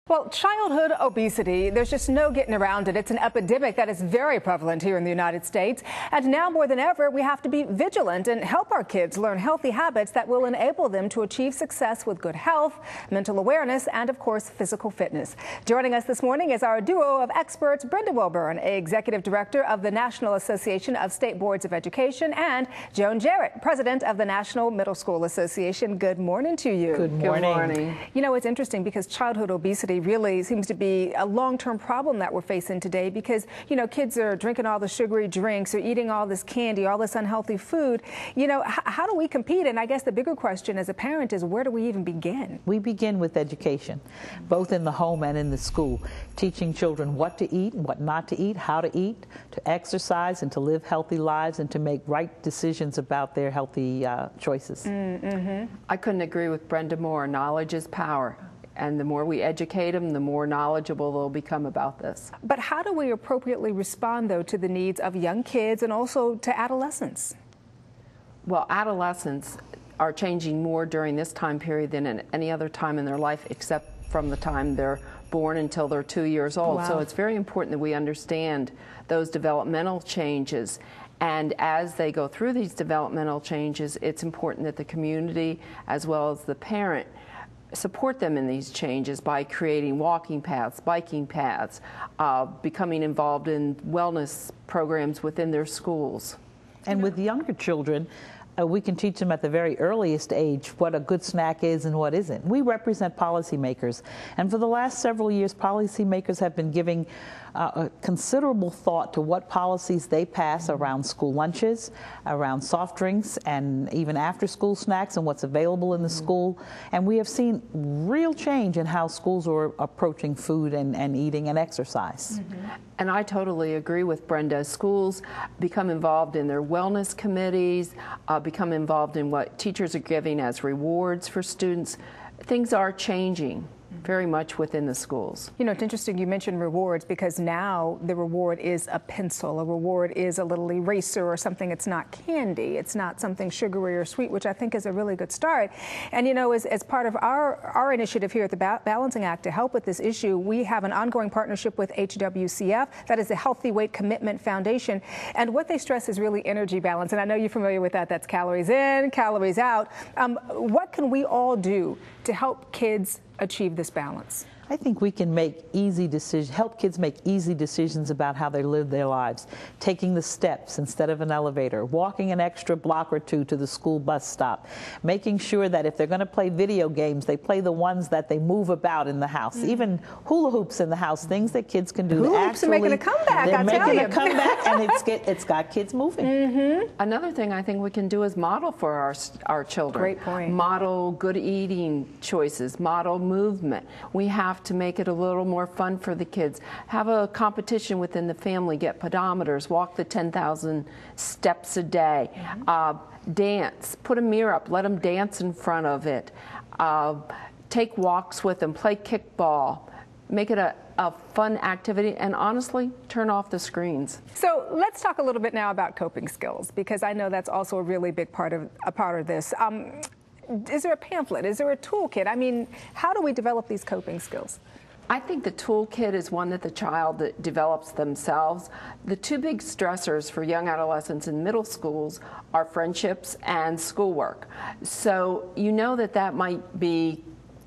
Well, childhood obesity, there's just no getting around it. It's an epidemic that is very prevalent here in the United States. And now more than ever, we have to be vigilant and help our kids learn healthy habits that will enable them to achieve success with good health, mental awareness, and of course, physical fitness. Joining us this morning is our duo of experts, Brenda Wilburn, Executive Director of the National Association of State Boards of Education, and Joan Jarrett, President of the National Middle School Association. Good morning to you. Good morning. Good morning. You know, it's interesting because childhood obesity really seems to be a long-term problem that we're facing today because, you know, kids are drinking all the sugary drinks or eating all this candy, all this unhealthy food. You know, how do we compete? And I guess the bigger question as a parent is, where do we even begin? We begin with education, both in the home and in the school, teaching children what to eat and what not to eat, how to eat, to exercise and to live healthy lives and to make right decisions about their healthy choices. I couldn't agree with Brenda more. Knowledge is power. And the more we educate them, the more knowledgeable they'll become about this. But how do we appropriately respond, though, to the needs of young kids and also to adolescents? Well, adolescents are changing more during this time period than at any other time in their life, except from the time they're born until they're 2 years old. Wow. So it's very important that we understand those developmental changes. And as they go through these developmental changes, it's important that the community, as well as the parent, support them in these changes by creating walking paths, biking paths, becoming involved in wellness programs within their schools. And with younger children, we can teach them at the very earliest age what a good snack is and what isn't. We represent policymakers, and for the last several years, policymakers have been giving a considerable thought to what policies they pass around school lunches, around soft drinks, and even after-school snacks and what's available in the school. And we have seen real change in how schools are approaching food and eating and exercise. And I totally agree with Brenda. Schools become involved in their wellness committees, become involved in what teachers are giving as rewards for students. Things are changing very much within the schools. You know, it's interesting you mentioned rewards because now the reward is a pencil. A reward is a little eraser or something. It's not candy. It's not something sugary or sweet, which I think is a really good start. And, you know, as part of our initiative here at the Balancing Act to help with this issue, we have an ongoing partnership with HWCF. That is the Healthy Weight Commitment Foundation. And what they stress is really energy balance. And I know you're familiar with that. That's calories in, calories out. What can we all do to help kids achieve this balance? I think we can make easy decisions, help kids make easy decisions about how they live their lives. Taking the steps instead of an elevator, walking an extra block or two to the school bus stop, making sure that if they're going to play video games, they play the ones that they move about in the house. Even hula hoops in the house, things that kids can do. Hula hoops are making a comeback, they're I tell making you. a comeback, and it's got kids moving. Another thing I think we can do is model for our children. Great point. Model good eating choices, model movement. We have to make it a little more fun for the kids. Have a competition within the family, get pedometers, walk the 10,000 steps a day, dance, put a mirror up, let them dance in front of it, take walks with them, play kickball, make it a fun activity, and honestly, turn off the screens. So let's talk a little bit now about coping skills, because I know that's also a really big part of this. Is there a pamphlet? Is there a toolkit? I mean, how do we develop these coping skills? I think the toolkit is one that the child develops themselves. The two big stressors for young adolescents in middle schools are friendships and schoolwork. So you know that might be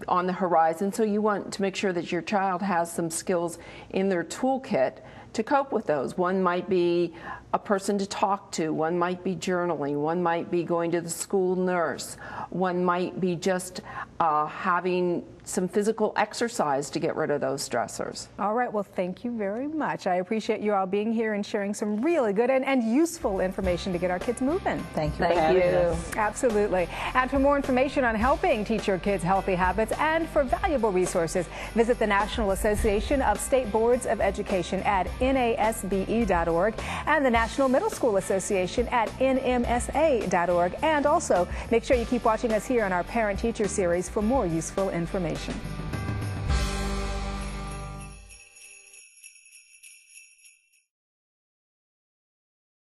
on the horizon, so you want to make sure that your child has some skills in their toolkit to cope with those. One might be a person to talk to, one might be journaling, one might be going to the school nurse, one might be just having some physical exercise to get rid of those stressors. All right, well, thank you very much. I appreciate you all being here and sharing some really good and useful information to get our kids moving. Thank you for having us. Absolutely. And for more information on helping teach your kids healthy habits and for valuable resources, visit the National Association of State Boards of Education at NASBE.org and the National Middle School Association at NMSA.org. And also, make sure you keep watching us here on our Parent Teacher Series for more useful information.